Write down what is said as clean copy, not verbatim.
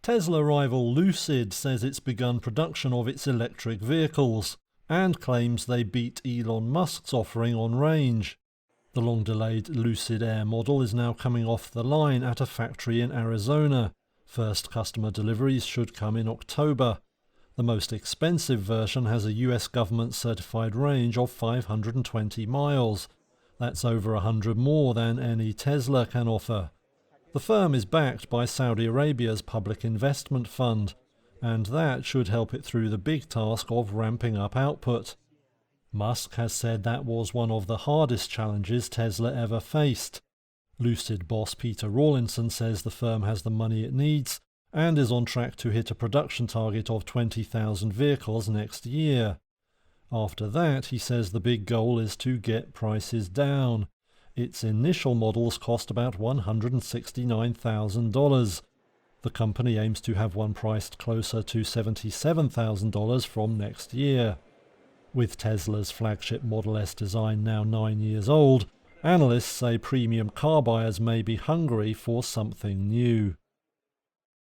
Tesla rival Lucid says it's begun production of its electric vehicles and claims they beat Elon Musk's offering on range. The long-delayed Lucid Air model is now coming off the line at a factory in Arizona. First customer deliveries should come in October. The most expensive version has a US government-certified range of 520 miles. That's over 100 more than any Tesla can offer. The firm is backed by Saudi Arabia's public investment fund, and that should help it through the big task of ramping up output. Musk has said that was one of the hardest challenges Tesla ever faced. Lucid boss Peter Rawlinson says the firm has the money it needs and is on track to hit a production target of 20,000 vehicles next year. After that, he says the big goal is to get prices down. Its initial models cost about $169,000. The company aims to have one priced closer to $77,000 from next year. With Tesla's flagship Model S design now 9 years old, analysts say premium car buyers may be hungry for something new.